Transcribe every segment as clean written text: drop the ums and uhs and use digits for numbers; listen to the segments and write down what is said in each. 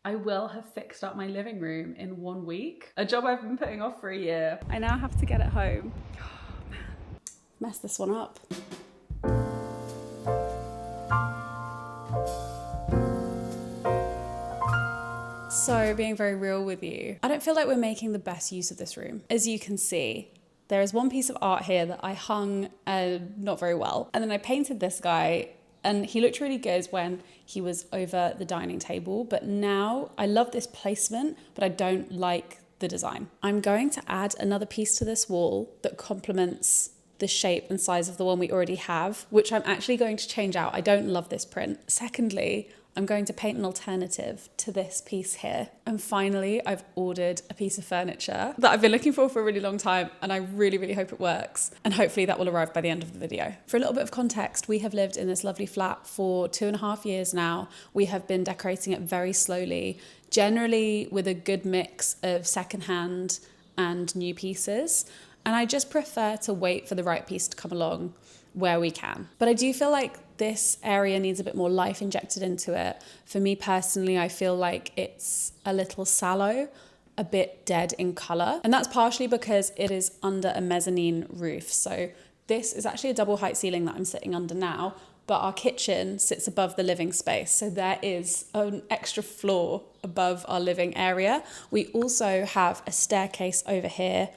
I will have fixed up my living room in 1 week. A job I've been putting off for a year. I now have to get it home. Oh, man. Messed this one up. So, being very real with you, I don't feel like we're making the best use of this room. As you can see, there is one piece of art here that I hung not very well. And then I painted this guy, and he looked really good when he was over the dining table. But now I love this placement, but I don't like the design. I'm going to add another piece to this wall that complements the shape and size of the one we already have, which I'm actually going to change out. I don't love this print. Secondly, I'm going to paint an alternative to this piece here. And finally, I've ordered a piece of furniture that I've been looking for a really long time, and I really, really hope it works. And hopefully that will arrive by the end of the video. For a little bit of context, we have lived in this lovely flat for 2.5 years now. We have been decorating it very slowly, generally with a good mix of secondhand and new pieces. And I just prefer to wait for the right piece to come along where we can. But I do feel like this area needs a bit more life injected into it. For me personally, I feel like it's a little sallow, a bit dead in colour. And that's partially because it is under a mezzanine roof. So this is actually a double height ceiling that I'm sitting under now, but our kitchen sits above the living space. So there is an extra floor above our living area. We also have a staircase over here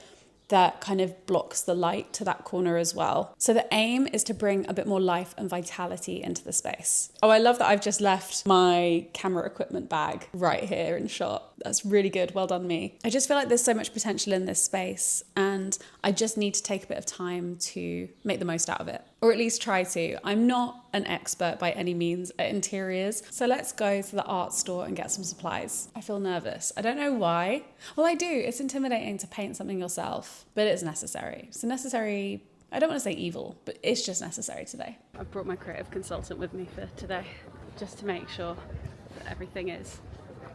that kind of blocks the light to that corner as well. So the aim is to bring a bit more life and vitality into the space. Oh, I love that I've just left my camera equipment bag right here in shot. That's really good, well done me. I just feel like there's so much potential in this space, and I just need to take a bit of time to make the most out of it, or at least try to. I'm not an expert by any means at interiors, so let's go to the art store and get some supplies. I feel nervous. I don't know why. Well, I do. It's intimidating to paint something yourself, but it's necessary. It's a necessary, I don't want to say evil, but it's just necessary today. I've brought my creative consultant with me for today, just to make sure that everything is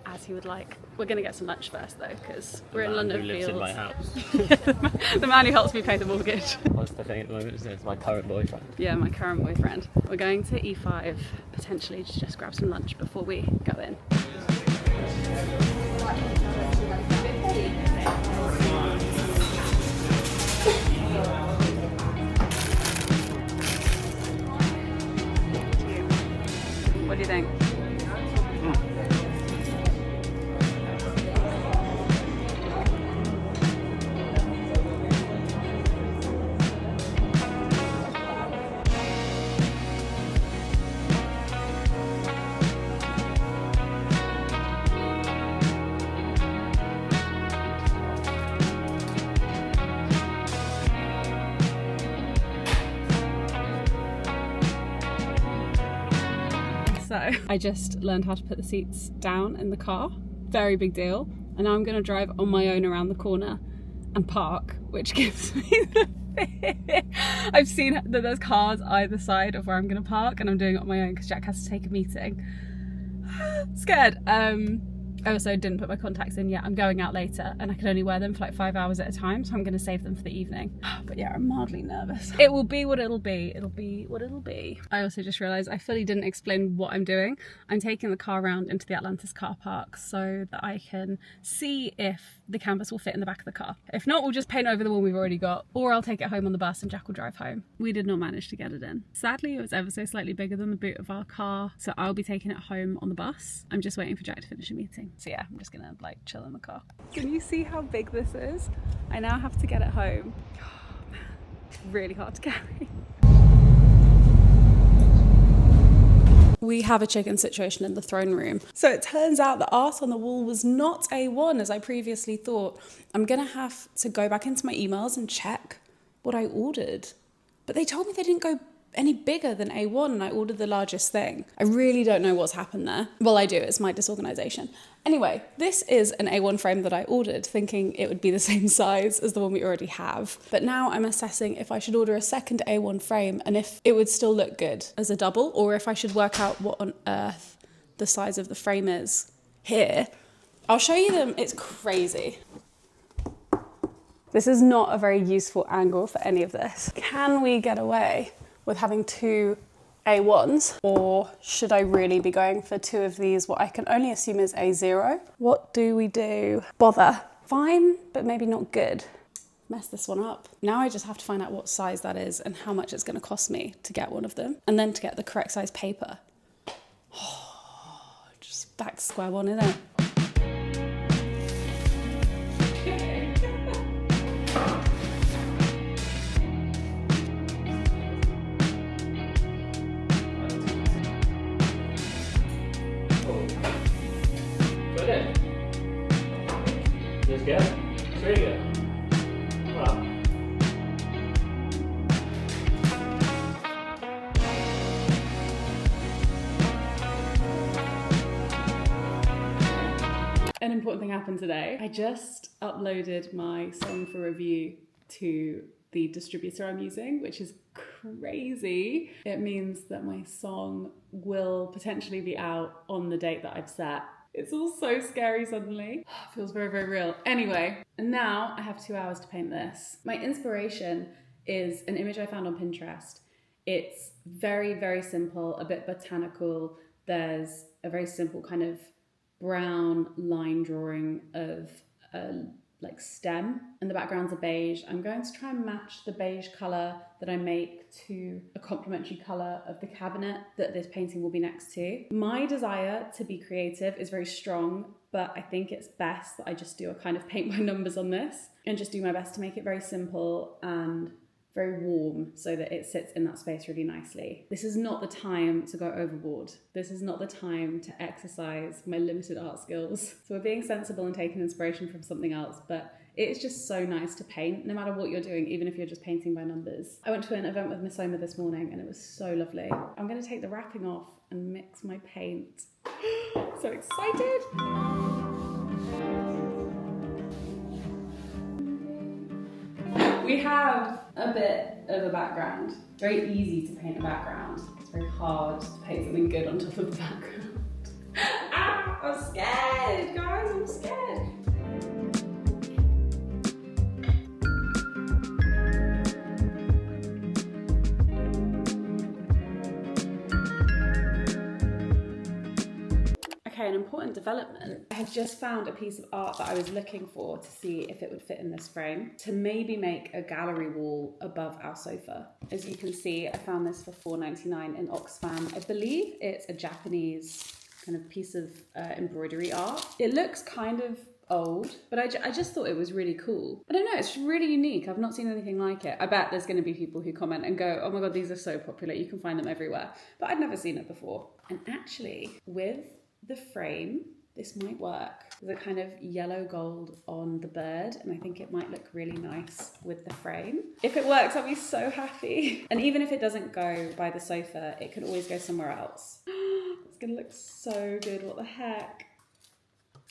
as he would like. We're going to get some lunch first though, because we're in London Fields. Who lives in my house. The man who helps me pay the mortgage. What's the thing at the moment? It's my current boyfriend. Yeah, my current boyfriend. We're going to E5 potentially to just grab some lunch before we go in. What do you think? So I just learned how to put the seats down in the car. Very big deal. And now I'm going to drive on my own around the corner and park, which gives me the fear. I've seen that there's cars either side of where I'm going to park, and I'm doing it on my own because Jack has to take a meeting. Scared. I also didn't put my contacts in yet. I'm going out later and I can only wear them for like 5 hours at a time, so I'm going to save them for the evening. But yeah, I'm mildly nervous. It will be what it'll be. It'll be what it'll be. I also just realised I fully didn't explain what I'm doing. I'm taking the car around into the Atlantis car park so that I can see if the canvas will fit in the back of the car. If not, we'll just paint over the one we've already got, or I'll take it home on the bus and Jack will drive home. We did not manage to get it in. Sadly, it was ever so slightly bigger than the boot of our car, so I'll be taking it home on the bus. I'm just waiting for Jack to finish a meeting. So yeah, I'm just gonna like chill in the car. Can you see how big this is? I now have to get it home. Oh man, it's really hard to carry. We have a chicken situation in the throne room. So it turns out the art on the wall was not A1 as I previously thought. I'm gonna have to go back into my emails and check what I ordered. But they told me they didn't go any bigger than A1 and I ordered the largest thing. I really don't know what's happened there. Well, I do, it's my disorganization. Anyway, this is an A1 frame that I ordered thinking it would be the same size as the one we already have. But now I'm assessing if I should order a second A1 frame and if it would still look good as a double, or if I should work out what on earth the size of the frame is here. I'll show you them, it's crazy. This is not a very useful angle for any of this. Can we get away with having two A1s, or should I really be going for two of these, what I can only assume is A0? What do we do? Bother. Fine, but maybe not good. Mess this one up. Now I just have to find out what size that is and how much it's going to cost me to get one of them, and then to get the correct size paper. Just back to square one, innit? Let's go. It's really good. Well. An important thing happened today. I just uploaded my song for review to the distributor I'm using, which is crazy. It means that my song will potentially be out on the date that I've set. It's all so scary suddenly. Feels very, very real. Anyway, and now I have 2 hours to paint this. My inspiration is an image I found on Pinterest. It's very, very simple, a bit botanical. There's a very simple kind of brown line drawing of a like stem, and the background's a beige. I'm going to try and match the beige colour that I make to a complementary colour of the cabinet that this painting will be next to. My desire to be creative is very strong, but I think it's best that I just do a kind of paint by numbers on this and just do my best to make it very simple and very warm so that it sits in that space really nicely. This is not the time to go overboard. This is not the time to exercise my limited art skills. So we're being sensible and taking inspiration from something else, but it's just so nice to paint, no matter what you're doing, even if you're just painting by numbers. I went to an event with Miss Oma this morning and it was so lovely. I'm going to take the wrapping off and mix my paint. So excited! We have a bit of a background. It's very easy to paint a background. It's very hard to paint something good on top of the background. Ah, I'm scared, guys, I'm scared. Okay, an important development. I have just found a piece of art that I was looking for to see if it would fit in this frame, to maybe make a gallery wall above our sofa. As you can see, I found this for $4.99 in Oxfam. I believe it's a Japanese kind of piece of embroidery art. It looks kind of old, but I just thought it was really cool. I don't know, it's really unique. I've not seen anything like it. I bet there's going to be people who comment and go, oh my god, these are so popular, you can find them everywhere. But I'd never seen it before. And actually, with the frame, this might work. There's a kind of yellow gold on the bird, and I think it might look really nice with the frame. If it works, I'll be so happy. And even if it doesn't go by the sofa, it can always go somewhere else. It's gonna look so good, what the heck?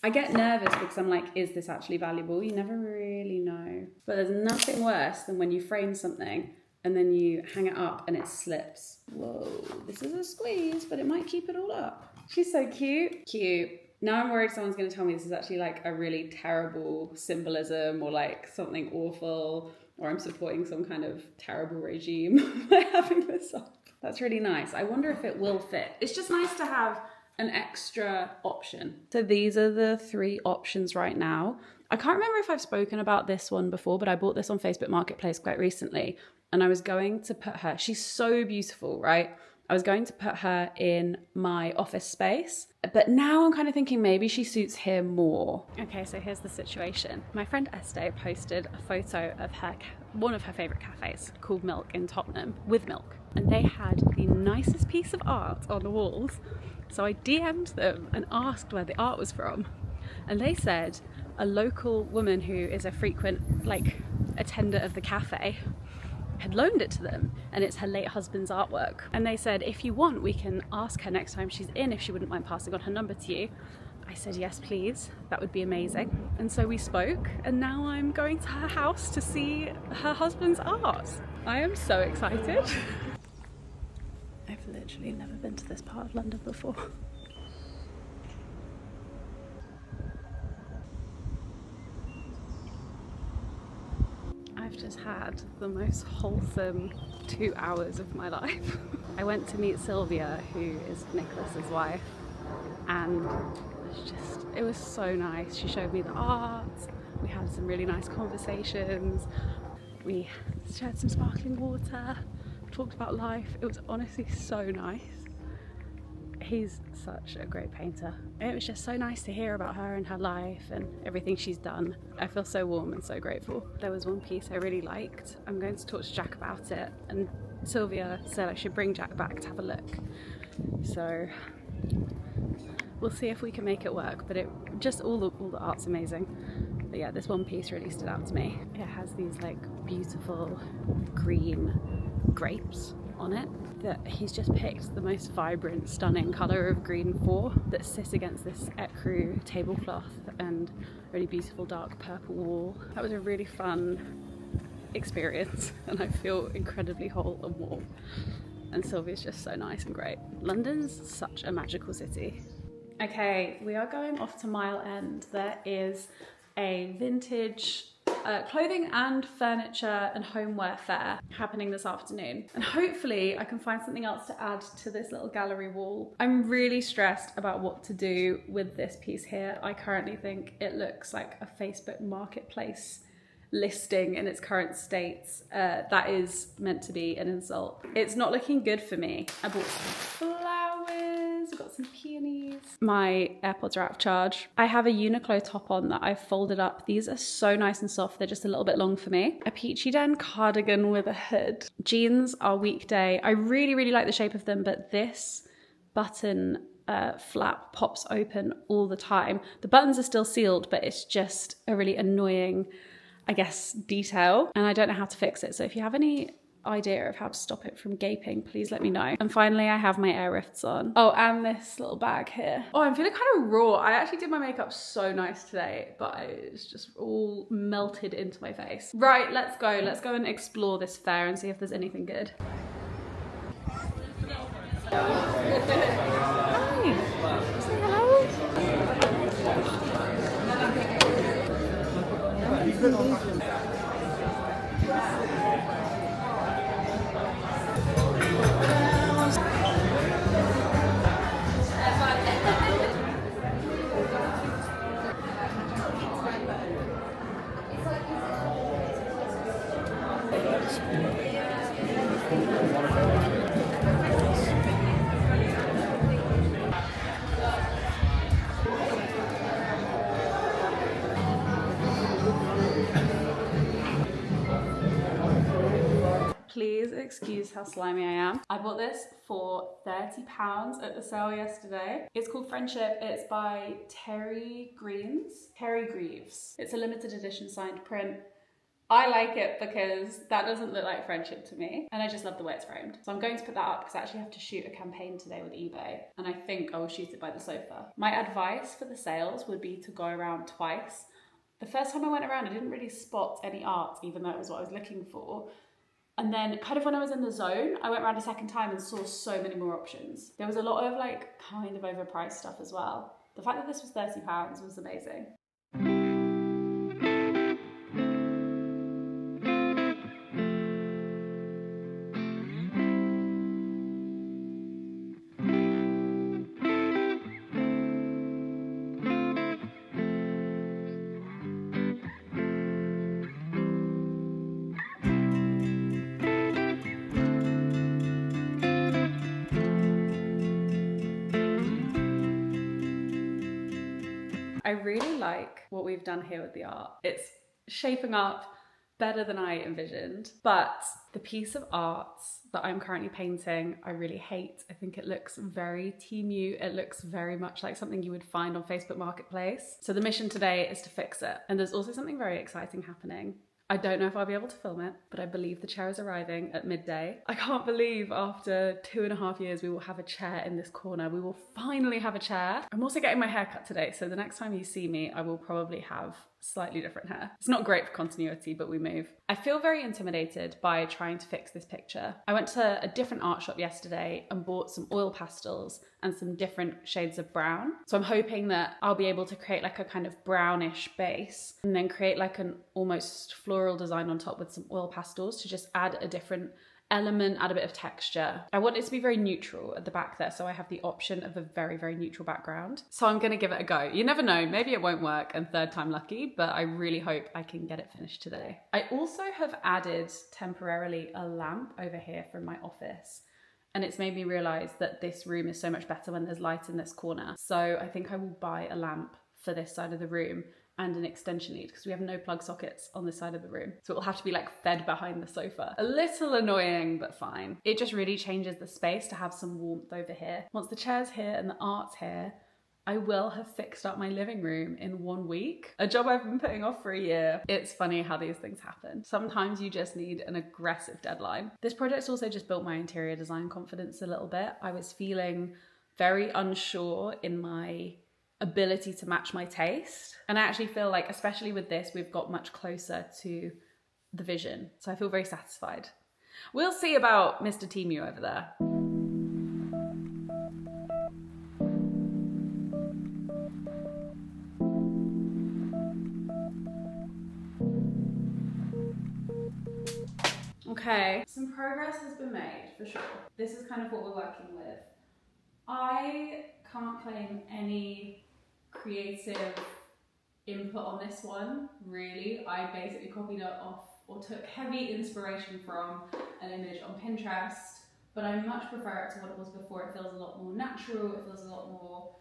I get nervous because I'm like, is this actually valuable? You never really know. But there's nothing worse than when you frame something and then you hang it up and it slips. Whoa, this is a squeeze, but it might keep it all up. She's so cute. Cute. Now I'm worried someone's going to tell me this is actually like a really terrible symbolism or like something awful, or I'm supporting some kind of terrible regime by having this up. That's really nice. I wonder if it will fit. It's just nice to have an extra option. So these are the 3 options right now. I can't remember if I've spoken about this one before, but I bought this on Facebook Marketplace quite recently, and I was going to put her, she's so beautiful, right? I was going to put her in my office space, but now I'm kind of thinking maybe she suits here more. Okay, so here's the situation. My friend Estee posted a photo of one of her favourite cafes called Milk in Tottenham, with milk. And they had the nicest piece of art on the walls. So I DM'd them and asked where the art was from. And they said a local woman who is a frequent attender of the cafe had loaned it to them, and it's her late husband's artwork. And they said, if you want, we can ask her next time she's in if she wouldn't mind passing on her number to you. I said, yes, please. That would be amazing. And so we spoke, and now I'm going to her house to see her husband's art. I am so excited. I've literally never been to this part of London before. I've Just had the most wholesome 2 hours of my life. I went to meet Sylvia, who is Nicholas's wife, and it was so nice. She showed me the art, we had some really nice conversations, we shared some sparkling water, talked about life. It was honestly so nice. He's such a great painter. It was just so nice to hear about her and her life and everything she's done. I feel so warm and so grateful. There was one piece I really liked. I'm going to talk to Jack about it, and Sylvia said I should bring Jack back to have a look. So we'll see if we can make it work, but all the art's amazing. But yeah, this one piece really stood out to me. It has these like beautiful green grapes on it that he's just picked the most vibrant, stunning colour of green for, that sits against this ecru tablecloth and really beautiful dark purple wall. That was a really fun experience, and I feel incredibly whole and warm. And Sylvia's just so nice and great. London's such a magical city. Okay, we are going off to Mile End. There is a vintage clothing and furniture and homeware fair happening this afternoon, and hopefully I can find something else to add to this little gallery wall. I'm really stressed about what to do with this piece here. I currently think it looks like a Facebook marketplace listing in its current states. That is meant to be an insult. It's not looking good for me. I bought some flowers, got some peonies. My AirPods are out of charge. I have a Uniqlo top on that I've folded up. These are so nice and soft. They're just a little bit long for me. A peachy den cardigan with a hood. Jeans are weekday. I really, really like the shape of them, but this button flap pops open all the time. The buttons are still sealed, but it's just a really annoying, I guess, detail, and I don't know how to fix it. So if you have any idea of how to stop it from gaping, please let me know. And finally, I have my air rifts on. Oh, and this little bag here. Oh, I'm feeling kind of raw. I actually did my makeup so nice today, but it's just all melted into my face. Right, let's go. Let's go and explore this fair and see if there's anything good. Hi. Say hello. Please excuse how slimy I am. I bought this for £30 at the sale yesterday. It's called Friendship. It's by Terry Greaves. It's a limited edition signed print. I like it because that doesn't look like friendship to me, and I just love the way it's framed. So I'm going to put that up because I actually have to shoot a campaign today with eBay, and I think I will shoot it by the sofa. My advice for the sales would be to go around twice. The first time I went around, I didn't really spot any art, even though it was what I was looking for. And then kind of when I was in the zone, I went around a second time and saw so many more options. There was a lot of like kind of overpriced stuff as well. The fact that this was £30 was amazing. I really like what we've done here with the art. It's shaping up better than I envisioned, but the piece of art that I'm currently painting, I really hate. I think it looks very Temu. It looks very much like something you would find on Facebook Marketplace. So the mission today is to fix it. And there's also something very exciting happening. I don't know if I'll be able to film it, but I believe the chair is arriving at midday. I can't believe after 2.5 years we will have a chair in this corner. We will finally have a chair. I'm also getting my hair cut today, so the next time you see me, I will probably have slightly different hair. It's not great for continuity, but we move. I feel very intimidated by trying to fix this picture. I went to a different art shop yesterday and bought some oil pastels and some different shades of brown. So I'm hoping that I'll be able to create like a kind of brownish base and then create like an almost floral floral design on top with some oil pastels to just add a different element, add a bit of texture. I want it to be very neutral at the back there, so I have the option of a very, very neutral background. So I'm gonna give it a go. You never know, maybe it won't work and third time lucky, but I really hope I can get it finished today. I also have added temporarily a lamp over here from my office, and it's made me realize that this room is so much better when there's light in this corner. So I think I will buy a lamp for this side of the room and an extension lead because we have no plug sockets on this side of the room. So it will have to be like fed behind the sofa. A little annoying, but fine. It just really changes the space to have some warmth over here. Once the chair's here and the art's here, I will have fixed up my living room in 1 week. A job I've been putting off for a year. It's funny how these things happen. Sometimes you just need an aggressive deadline. This project's also just built my interior design confidence a little bit. I was feeling very unsure in my ability to match my taste. And I actually feel like, especially with this, we've got much closer to the vision. So I feel very satisfied. We'll see about Mr. Temu over there. Okay, some progress has been made for sure. This is kind of what we're working with. I can't claim any creative input on this one, really. I basically copied it off or took heavy inspiration from an image on Pinterest, but I much prefer it to what it was before. It feels a lot more natural, it feels a lot more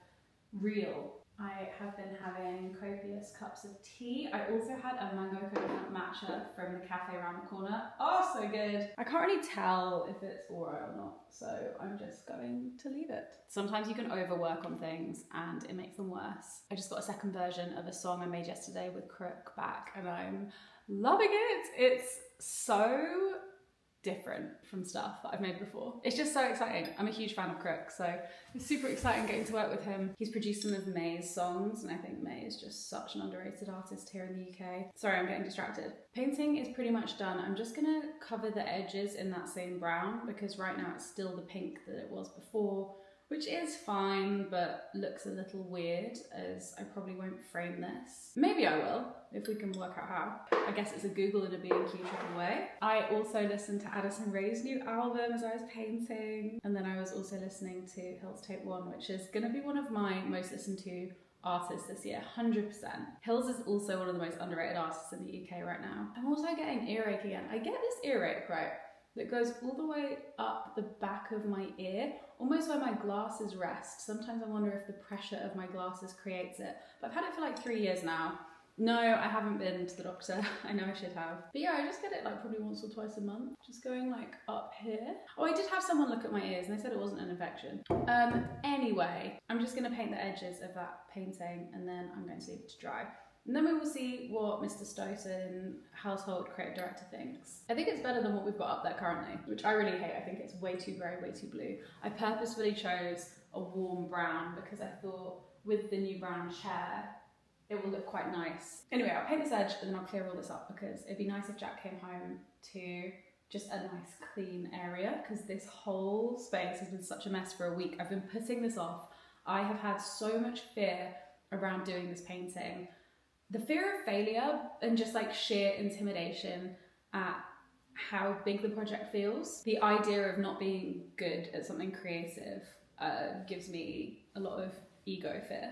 real. I have been having copious cups of tea. I also had a mango coconut matcha from the cafe around the corner. Oh, so good. I can't really tell if it's alright or not, so I'm just going to leave it. Sometimes you can overwork on things and it makes them worse. I just got a second version of a song I made yesterday with Crook back and I'm loving it. It's so different from stuff that I've made before. It's just so exciting. I'm a huge fan of Crook, so it's super exciting getting to work with him. He's produced some of May's songs, and I think May is just such an underrated artist here in the UK. Sorry, I'm getting distracted. Painting is pretty much done. I'm just gonna cover the edges in that same brown because right now it's still the pink that it was before, which is fine, but looks a little weird as I probably won't frame this. Maybe I will, if we can work out how. I guess it's a Google and a B&Q triple way. I also listened to Addison Rae's new album as I was painting, and then I was also listening to Hills Tape 1, which is gonna be one of my most listened to artists this year, 100%. Hills is also one of the most underrated artists in the UK right now. I'm also getting earache again. I get this earache, right, that goes all the way up the back of my ear, almost where my glasses rest. Sometimes I wonder if the pressure of my glasses creates it. But I've had it for like 3 years now. No, I haven't been to the doctor. I know I should have. But yeah, I just get it like probably once or twice a month. Just going like up here. Oh, I did have someone look at my ears and they said it wasn't an infection. Anyway, I'm just gonna paint the edges of that painting and then I'm going to leave it to dry. And then we will see what Mr. Stoughton, household creative director, thinks. I think it's better than what we've got up there currently, which I really hate. I think it's way too grey, way too blue. I purposefully chose a warm brown because I thought with the new brown chair, it will look quite nice. Anyway, I'll paint this edge and then I'll clear all this up because it'd be nice if Jack came home to just a nice clean area because this whole space has been such a mess for a week. I've been putting this off. I have had so much fear around doing this painting. The fear of failure and just like sheer intimidation at how big the project feels. The idea of not being good at something creative gives me a lot of ego fear.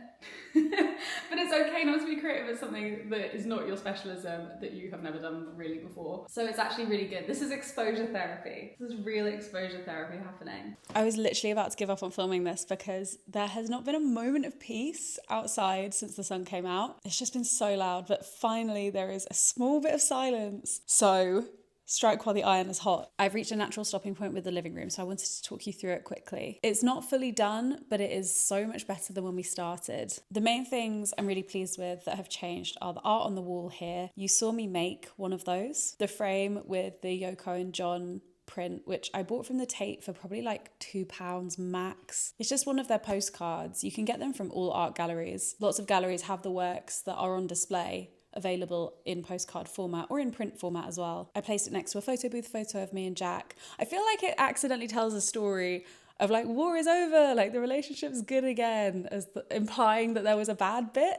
But it's okay not to be creative at something that is not your specialism, that you have never done really before. So it's actually really good. This is exposure therapy. This is real exposure therapy happening. I was literally about to give up on filming this because there has not been a moment of peace outside since the sun came out. It's just been so loud, but finally there is a small bit of silence. So strike while the iron is hot. I've reached a natural stopping point with the living room, so I wanted to talk you through it quickly. It's not fully done, but it is so much better than when we started. The main things I'm really pleased with that have changed are the art on the wall here. You saw me make one of those. The frame with the Yoko and John print, which I bought from the Tate for probably like £2 max. It's just one of their postcards. You can get them from all art galleries. Lots of galleries have the works that are on display available in postcard format or in print format as well. I placed it next to a photo booth photo of me and Jack. I feel like it accidentally tells a story of like war is over, like the relationship's good again, implying that there was a bad bit,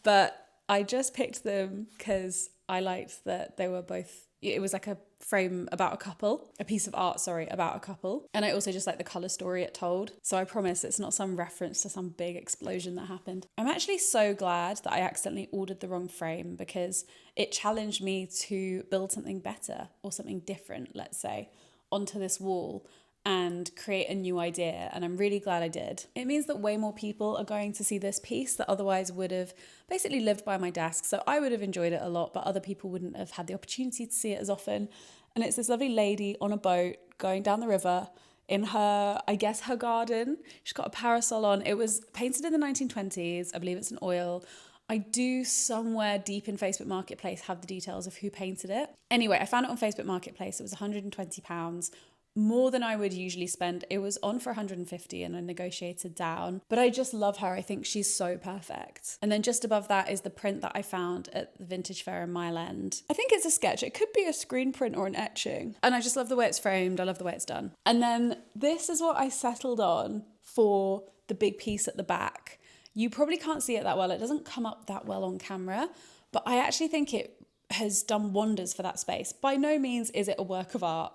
but I just picked them because I liked that they were both, it was like a frame about a couple, a piece of art, sorry, about a couple. And I also just like the colour story it told. So I promise it's not some reference to some big explosion that happened. I'm actually so glad that I accidentally ordered the wrong frame because it challenged me to build something better or something different, let's say, onto this wall and create a new idea. And I'm really glad I did. It means that way more people are going to see this piece that otherwise would have basically lived by my desk. So I would have enjoyed it a lot, but other people wouldn't have had the opportunity to see it as often. And it's this lovely lady on a boat going down the river in her, I guess, her garden. She's got a parasol on. It was painted in the 1920s. I believe it's in oil. I do somewhere deep in Facebook Marketplace have the details of who painted it. Anyway, I found it on Facebook Marketplace. It was £120, more than I would usually spend. It was on for 150 and I negotiated down. But I just love her. I think she's so perfect. And then just above that is the print that I found at the Vintage Fair in Mile End. I think it's a sketch. It could be a screen print or an etching. And I just love the way it's framed. I love the way it's done. And then this is what I settled on for the big piece at the back. You probably can't see it that well. It doesn't come up that well on camera, but I actually think it has done wonders for that space. By no means is it a work of art.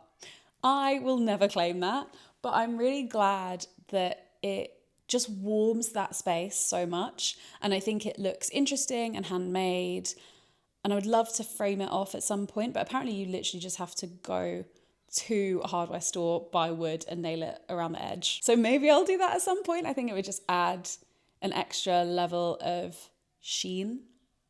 I will never claim that, but I'm really glad that it just warms that space so much. And I think it looks interesting and handmade. And I would love to frame it off at some point, but apparently you literally just have to go to a hardware store, buy wood and nail it around the edge. So maybe I'll do that at some point. I think it would just add an extra level of sheen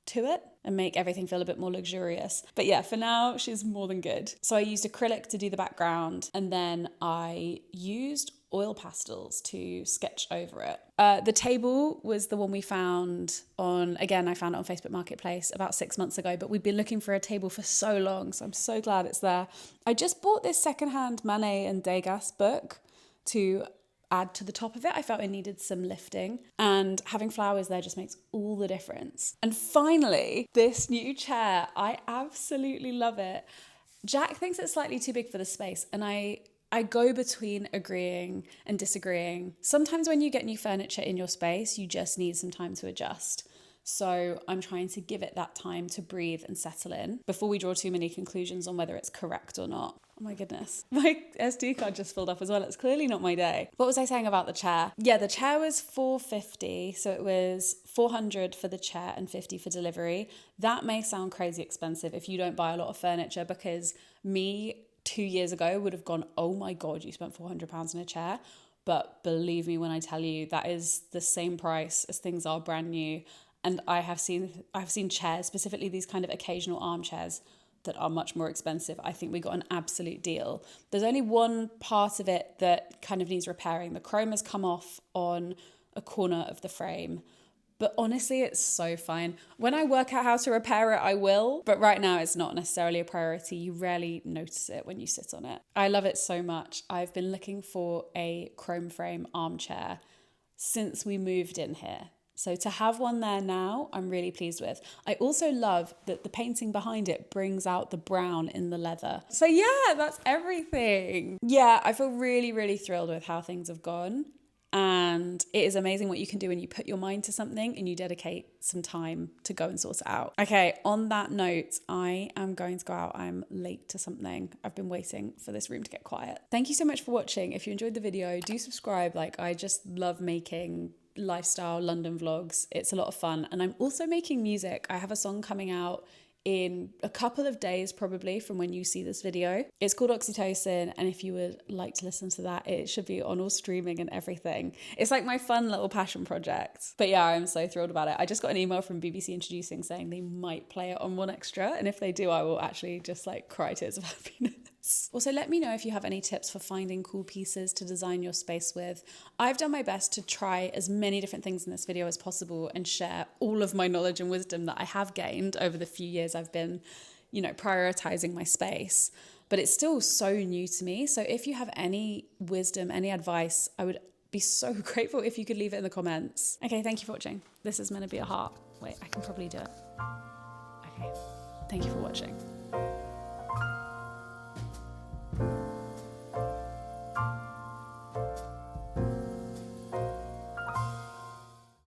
to it and make everything feel a bit more luxurious. But yeah, for now, she's more than good. So I used acrylic to do the background and then I used oil pastels to sketch over it. The table was the one we found on, again, I found it on Facebook Marketplace about 6 months ago, but we've been looking for a table for so long, so I'm so glad it's there. I just bought this secondhand Manet and Degas book to add to the top of it. I felt it needed some lifting and having flowers there just makes all the difference. And finally, this new chair, I absolutely love it. Jack thinks it's slightly too big for the space and I go between agreeing and disagreeing. Sometimes when you get new furniture in your space, you just need some time to adjust. So I'm trying to give it that time to breathe and settle in before we draw too many conclusions on whether it's correct or not. Oh my goodness. My SD card just filled up as well. It's clearly not my day. What was I saying about the chair? Yeah, the chair was $450. So it was $400 for the chair and $50 for delivery. That may sound crazy expensive if you don't buy a lot of furniture, because me 2 years ago would have gone, oh my God, you spent £400 on a chair. But believe me when I tell you that is the same price as things are brand new. And I've seen chairs, specifically these kind of occasional armchairs, that are much more expensive. I think we got an absolute deal. There's only one part of it that kind of needs repairing. The chrome has come off on a corner of the frame, but honestly, it's so fine. When I work out how to repair it, I will, but right now it's not necessarily a priority. You rarely notice it when you sit on it. I love it so much. I've been looking for a chrome frame armchair since we moved in here. So to have one there now, I'm really pleased with. I also love that the painting behind it brings out the brown in the leather. So yeah, that's everything. Yeah, I feel really, really thrilled with how things have gone. And it is amazing what you can do when you put your mind to something and you dedicate some time to go and sort it out. Okay, on that note, I am going to go out. I'm late to something. I've been waiting for this room to get quiet. Thank you so much for watching. If you enjoyed the video, do subscribe. I just love making lifestyle London vlogs. It's a lot of fun. And I'm also making music. I have a song coming out in a couple of days probably from when you see this video. It's called Oxytocin, and if you would like to listen to that, it should be on all streaming and everything. It's like my fun little passion project. But yeah, I'm so thrilled about it. I just got an email from BBC Introducing saying they might play it on One Extra, and if they do, I will actually just cry tears of happiness. Also, let me know if you have any tips for finding cool pieces to design your space with. I've done my best to try as many different things in this video as possible and share all of my knowledge and wisdom that I have gained over the few years I've been, prioritizing my space. But it's still so new to me. So if you have any wisdom, any advice, I would be so grateful if you could leave it in the comments. Okay, thank you for watching. This is meant to be a heart. Wait, I can probably do it. Okay, thank you for watching.